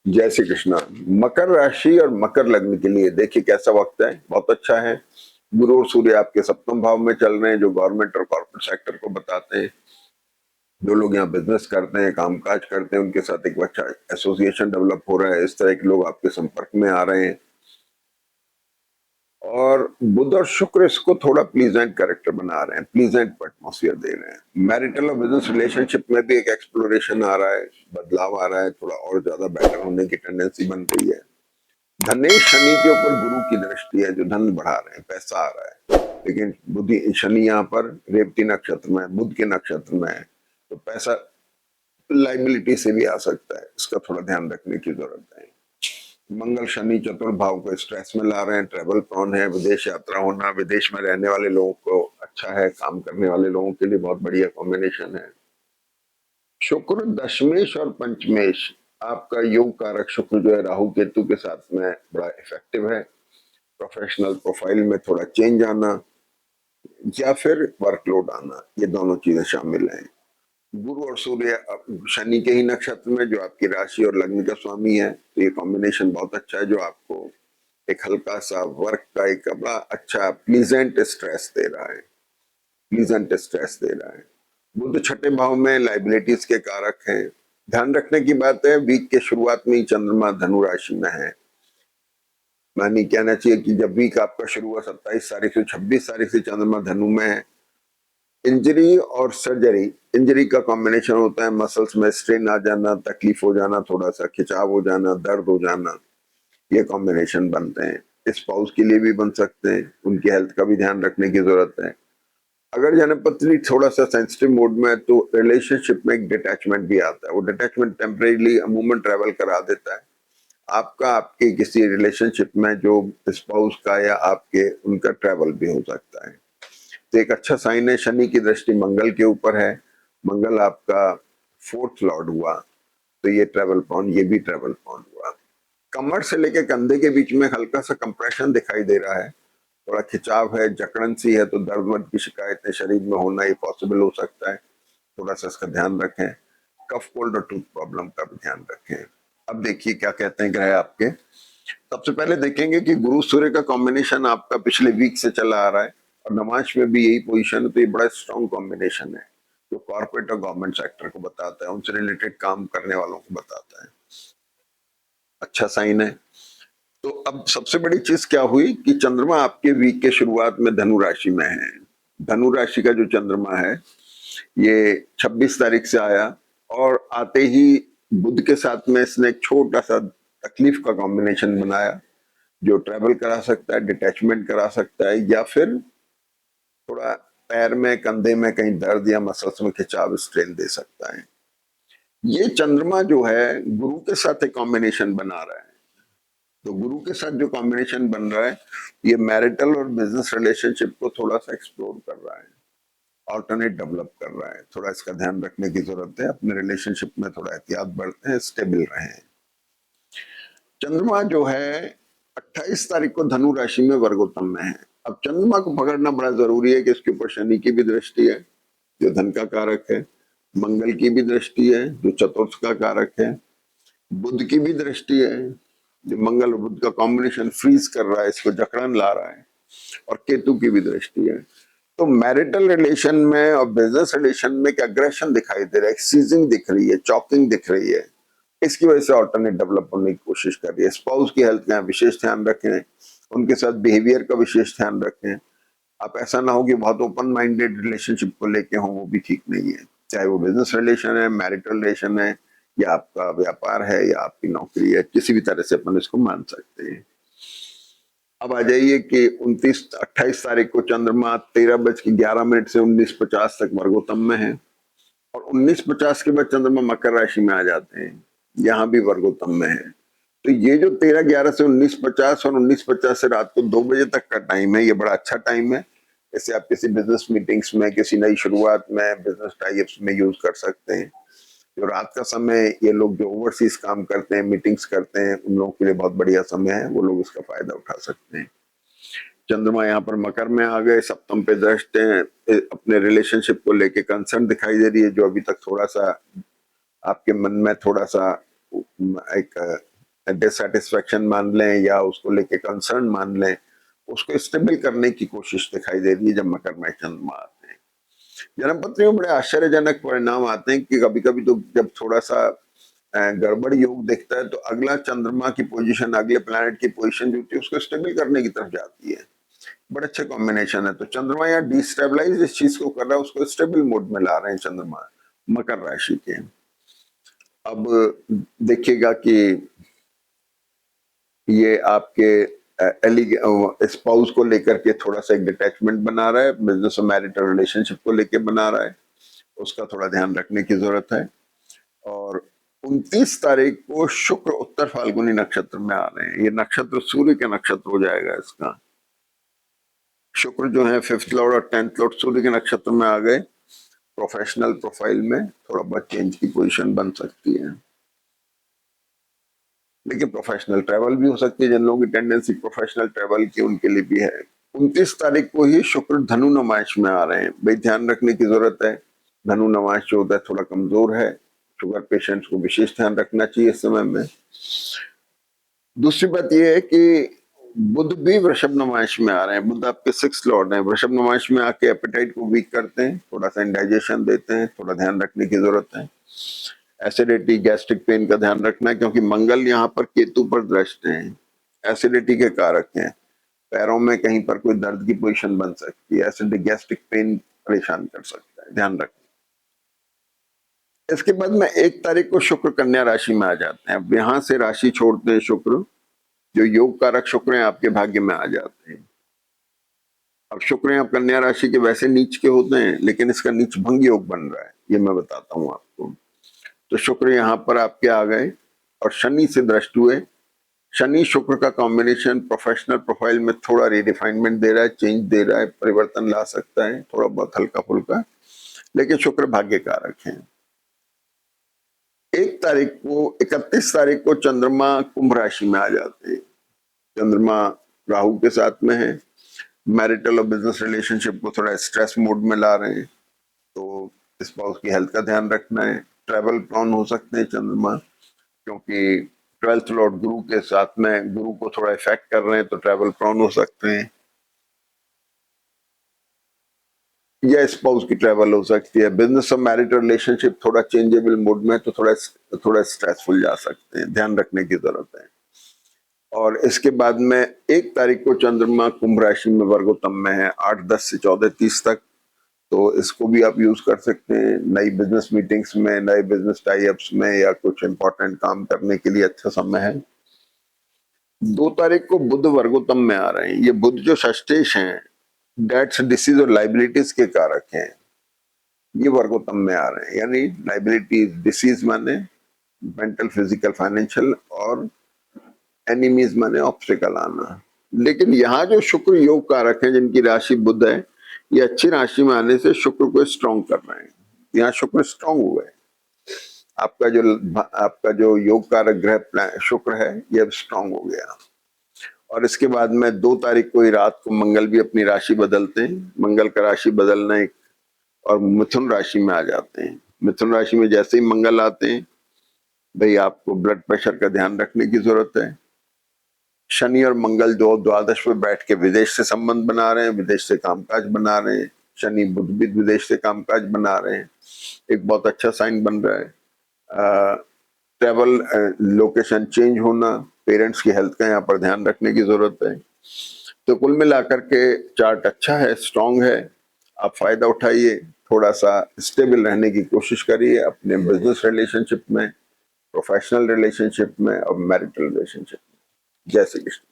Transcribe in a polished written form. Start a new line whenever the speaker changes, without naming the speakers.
जय श्री कृष्णा। मकर राशि और मकर लग्न के लिए देखिए कैसा वक्त है, बहुत अच्छा है। गुरु और सूर्य आपके सप्तम भाव में चल रहे हैं, जो गवर्नमेंट और कॉर्पोरेट सेक्टर को बताते हैं। जो लोग यहाँ बिजनेस करते हैं, कामकाज करते हैं, उनके साथ एक अच्छा एसोसिएशन डेवलप हो रहा है। इस तरह के लोग आपके संपर्क में आ रहे हैं। और बुध और शुक्र इसको थोड़ा प्लीजेंट कैरेक्टर बना रहे हैं, प्लीजेंट एटमॉस्फेयर दे रहे हैं। मैरिटल और बिजनेस रिलेशनशिप में भी एक एक्सप्लोरेशन आ रहा है, बदलाव आ रहा है, थोड़ा और ज्यादा बेटर होने की टेंडेंसी बन रही है। धनेश शनि के ऊपर गुरु की दृष्टि है, जो धन बढ़ा रहे हैं, पैसा आ रहा है। लेकिन बुद्धि शनि यहाँ पर रेवती नक्षत्र में है, बुध के नक्षत्र में है, तो पैसा लाइबिलिटी से भी आ सकता है, इसका थोड़ा ध्यान रखने की जरूरत है। मंगल शनि चतुर्थ भाव को स्ट्रेस में ला रहे हैं, ट्रेवल प्रोन है, विदेश यात्रा होना, विदेश में रहने वाले लोगों को अच्छा है, काम करने वाले लोगों के लिए बहुत बढ़िया कॉम्बिनेशन है। शुक्र दशमेश और पंचमेश, आपका योग कारक शुक्र जो है राहु केतु के साथ में बड़ा इफेक्टिव है। प्रोफेशनल प्रोफाइल में थोड़ा चेंज आना या फिर वर्कलोड आना, ये दोनों चीजें शामिल हैं। गुरु और सूर्य शनि के ही नक्षत्र में, जो आपकी राशि और लग्न का स्वामी है, तो ये कॉम्बिनेशन बहुत अच्छा है, जो आपको एक हल्का सा वर्क का एक बड़ा अच्छा प्लीजेंट स्ट्रेस दे रहा है, प्लीजेंट स्ट्रेस दे रहा है। बुध छठे भाव में लाइबिलिटीज के कारक हैं। ध्यान रखने की बात है, वीक के शुरुआत में ही चंद्रमा धनु राशि में है। मानी कहना चाहिए कि जब वीक आपका शुरू हुआ 27 तारीख से 26 तारीख से चंद्रमा धनु में है। इंजरी और सर्जरी, इंजरी का कॉम्बिनेशन होता है, मसल्स में स्ट्रेन आ जाना, तकलीफ हो जाना, थोड़ा सा खिंचाव हो जाना, दर्द हो जाना, ये कॉम्बिनेशन बनते हैं। स्पाउस के लिए भी बन सकते हैं, उनकी हेल्थ का भी ध्यान रखने की जरूरत है। अगर जनपत्नी थोड़ा सा सेंसिटिव मोड में है, तो रिलेशनशिप में एक डिटैचमेंट भी आता है। वो डिटैचमेंट टेम्परेली अमूमन ट्रेवल करा देता है। आपका आपके किसी रिलेशनशिप में जो स्पाउस का या आपके उनका ट्रेवल भी हो सकता है। तो एक अच्छा साइन है। शनि की दृष्टि मंगल के ऊपर है, मंगल आपका फोर्थ लॉर्ड हुआ, तो ये ट्रेवल पॉन, ये भी ट्रेवल पॉन हुआ। कमर से लेकर कंधे के बीच में हल्का सा कंप्रेशन दिखाई दे रहा है, थोड़ा खिंचाव है, जकड़न सी है, तो दर्द वर्द की शिकायतें शरीर में होना ये पॉसिबल हो सकता है। थोड़ा सा इसका ध्यान रखें। कफ कोल्ड और टूथ प्रॉब्लम का भी ध्यान रखें। अब देखिए क्या कहते हैं ग्रह आपके। सबसे पहले देखेंगे कि गुरु सूर्य का कॉम्बिनेशन आपका पिछले वीक से चला आ रहा है, और नमाज में भी यही पोजीशन है, तो ये बड़ा स्ट्रॉन्ग कॉम्बिनेशन है, जो कॉर्पोरेट और गवर्नमेंट सेक्टर को बताता है, उनसे रिलेटेड काम करने वालों को बताता है। अच्छा साइन है। तो अब सबसे बड़ी चीज क्या हुई कि चंद्रमा आपके वीक के शुरुआत में धनु राशि में है। धनु राशि का जो चंद्रमा है, ये 26 तारीख से आया, और आते ही बुध के साथ में इसने एक छोटा सा तकलीफ का कॉम्बिनेशन बनाया, जो ट्रेवल करा सकता है, डिटैचमेंट करा सकता है, या फिर थोड़ा पैर में कंधे में कहीं दर्द या मसल्स में खिंचाव स्ट्रेन दे सकता है। ये चंद्रमा जो है गुरु के साथ एक कॉम्बिनेशन बना रहा है। तो गुरु के साथ जो कॉम्बिनेशन बन रहा है, ये मैरिटल और बिजनेस रिलेशनशिप को थोड़ा सा एक्सप्लोर कर रहा है, ऑल्टरनेट डेवलप कर रहा है। थोड़ा इसका ध्यान रखने की जरूरत है, अपने रिलेशनशिप में थोड़ा एहतियात बरतें, स्टेबल रहें। चंद्रमा जो है 28 तारीख को धनु राशि में वर्गोत्तम में है। अब चंद्रमा को पकड़ना बड़ा जरूरी है कि इसके ऊपर शनि की भी दृष्टि है, जो धन का कारक है, मंगल की भी दृष्टि है, जो चतुर्थ का कारक है, बुध की भी दृष्टि है, जो मंगल और बुध का कॉम्बिनेशन फ्रीज कर रहा है, इसको जकड़न ला रहा है, और केतु की भी दृष्टि है। तो मैरिटल रिलेशन में और बिजनेस रिलेशन में एक अग्रेशन दिखाई दे रहा है, सीजिंग दिख रही है, चॉकिंग दिख रही है। इसकी वजह से ऑल्टरनेट डेवलप होने की कोशिश कर रही है। स्पाउस की हेल्थ का विशेष ध्यान रखें, उनके साथ बिहेवियर का विशेष ध्यान रखें। आप ऐसा ना हो कि बहुत ओपन माइंडेड रिलेशनशिप को लेके हो, वो भी ठीक नहीं है। चाहे वो बिजनेस रिलेशन है, मैरिटल रिलेशन है, या आपका व्यापार है, या आपकी नौकरी है, किसी भी तरह से अपन इसको मान सकते हैं। अब आ जाइए कि 28 तारीख को चंद्रमा 13:11 से 19:50 तक वर्गोत्तम में है, और 19:50 के बाद चंद्रमा मकर राशि में आ जाते हैं, यहाँ भी वर्गोत्तम में है। तो ये जो 13:11 से 19:50 और 19:50 से रात को 2 बजे तक का टाइम है, ये बड़ा अच्छा टाइम है। इसे आप किसी बिजनेस मीटिंग्स में, किसी नई शुरुआत में, बिजनेस टाइप्स में यूज कर सकते हैं। जो रात का समय, ये लोग जो ओवरसीज काम करते हैं, मीटिंग्स करते हैं, उन लोगों के लिए बहुत बढ़िया समय है, वो लोग इसका फायदा उठा सकते हैं। चंद्रमा यहाँ पर मकर में आ गए, सप्तम पे दृष्टि है, अपने रिलेशनशिप को लेके कंसर्न दिखाई दे रही है, जो अभी तक थोड़ा सा आपके मन में थोड़ा सा एक डिससेटिस्फैक्शन मान लें या उसको लेके कंसर्न मान लें, उसको स्टेबल करने की कोशिश दिखाई दे रही है जब मकर में चंद्रमा आते हैं। जन्मपत्री में बड़े आश्चर्यजनक परिणाम आते हैं कि कभी कभी तो जब थोड़ा सा गड़बड़ योग दिखता है तो अगला चंद्रमा की पोजीशन, अगले प्लैनेट की पोजीशन जो होती है उसको स्टेबल करने की तरफ जाती है। बड़ा अच्छा कॉम्बिनेशन है। तो चंद्रमा यहाँ डिस्टेबलाइज इस चीज को कर रहा है, उसको स्टेबल मोड में ला रहे हैं चंद्रमा मकर राशि के। अब देखिएगा कि ये आपके स्पाउस को लेकर के थोड़ा सा एक डिटैचमेंट बना रहा है, बिजनेस और मैरिटल रिलेशनशिप को लेकर बना रहा है, उसका थोड़ा ध्यान रखने की जरूरत है। और 29 तारीख को शुक्र उत्तर फाल्गुनी नक्षत्र में आ रहे हैं। ये नक्षत्र सूर्य के नक्षत्र हो जाएगा इसका। शुक्र जो है 5th लॉर्ड और 10th लॉर्ड सूर्य के नक्षत्र में आ गए। प्रोफेशनल प्रोफाइल में थोड़ा बहुत चेंज की पोजीशन बन सकती है, लेकिन प्रोफेशनल ट्रैवल भी हो सकती है। जिन लोगों की टेंडेंसी प्रोफेशनल ट्रैवल की, उनके लिए भी है। 29 तारीख को ही शुक्र धनु नमाश में आ रहे हैं। भाई ध्यान रखने की जरूरत है, धनु नमाश जो होता है थोड़ा कमजोर है, शुगर पेशेंट्स को विशेष ध्यान रखना चाहिए इस समय में। दूसरी बात यह है कि बुध भी वृषभ नमाश में आ रहे हैं। बुध आपके 6th लॉर्ड हैं, वृषभ नमाश में आके एपेटाइट को वीक करते हैं, थोड़ा सा इंडाइजेशन देते हैं, थोड़ा ध्यान रखने की जरूरत है। एसिडिटी, गैस्ट्रिक पेन का ध्यान रखना है, क्योंकि मंगल यहाँ पर केतु पर दृष्ट हैं, एसिडिटी के कारक हैं। पैरों में कहीं पर कोई दर्द की पोजीशन बन सकती है, एसिडिक गैस्ट्रिक पेन परेशान कर सकता है, ध्यान रखना। इसके बाद में 1 तारीख को शुक्र कन्या राशि में आ जाते हैं। अब यहां से राशि छोड़ते हैं शुक्र, जो योग कारक शुक्र हैं आपके भाग्य में आ जाते हैं। अब शुक्र यहाँ कन्या राशि के वैसे नीच के होते हैं, लेकिन इसका नीच भंग योग बन रहा है, ये मैं बताता हूँ आपको। तो शुक्र यहाँ पर आपके आ गए और शनि से दृष्ट हुए। शनि शुक्र का कॉम्बिनेशन प्रोफेशनल प्रोफाइल में थोड़ा रिडिफाइनमेंट दे रहा है, चेंज दे रहा है, परिवर्तन ला सकता है, थोड़ा बहुत हल्का फुल्का, लेकिन शुक्र भाग्य कारक है। 31 तारीख को चंद्रमा कुंभ राशि में आ जाते हैं। चंद्रमा राहु के साथ में है। मैरिटल और बिजनेस रिलेशनशिप को थोड़ा स्ट्रेस मोड में ला रहे हैं, तो स्पाउस की हेल्थ का ध्यान रखना है। ट्रैवल प्रोन हो सकते हैं चंद्रमा, क्योंकि 12th लॉर्ड गुरु के साथ में, गुरु को थोड़ा इफेक्ट कर रहे हैं, तो ट्रैवल प्रोन हो सकते हैं, या स्पाउस की ट्रैवल हो सकती है। बिजनेस और मैरिटल रिलेशनशिप थोड़ा चेंजेबल मोड में, तो थोड़ा स्ट्रेसफुल जा सकते हैं, ध्यान रखने की जरूरत है। और इसके बाद में 1 तारीख को चंद्रमा कुंभ राशि में वर्गोत्तम में है, 8-10 से 14-30 तक। तो इसको भी आप यूज कर सकते हैं नई बिजनेस मीटिंग्स में, नए बिजनेस टाई अप्स में, या कुछ इंपॉर्टेंट काम करने के लिए अच्छा समय है। 2 तारीख को बुध वर्गोत्तम में आ रहे हैं। ये बुध जो षष्ठेश हैं, डेट्स, डिसीज और लाइबिलिटीज के कारक हैं, ये वर्गोत्तम में आ रहे हैं। यानी लाइबिलिटीज, डिसीज माने मेंटल, फिजिकल, फाइनेंशियल, और एनिमीज माने ऑब्स्टिकल आना। लेकिन यहाँ जो शुक्र योग कारक हैं, जिनकी राशि बुध है, ये अच्छी राशि में आने से शुक्र को स्ट्रॉन्ग कर रहे हैं। यहाँ शुक्र स्ट्रॉन्ग हुए। आपका जो योग कारक ग्रह शुक्र है, ये अब स्ट्रॉन्ग हो गया। और इसके बाद में 2 तारीख को ही रात को मंगल भी अपनी राशि बदलते हैं। मंगल का राशि बदलना और मिथुन राशि में आ जाते हैं। मिथुन राशि में जैसे ही मंगल आते हैं, भाई आपको ब्लड प्रेशर का ध्यान रखने की जरूरत है। शनि और मंगल जो द्वादश में बैठ के विदेश से संबंध बना रहे हैं, विदेश से कामकाज बना रहे हैं। शनि बुध भी विदेश से कामकाज बना रहे हैं, एक बहुत अच्छा साइन बन रहा है। ट्रेवल, लोकेशन चेंज होना, पेरेंट्स की हेल्थ का यहाँ पर ध्यान रखने की जरूरत है। तो कुल मिलाकर के चार्ट अच्छा है, स्ट्रांग है। आप फायदा उठाइए, थोड़ा सा स्टेबल रहने की कोशिश करिए अपने बिजनेस रिलेशनशिप में, प्रोफेशनल रिलेशनशिप में और मैरिटल रिलेशनशिप में। जय श्री कृष्ण।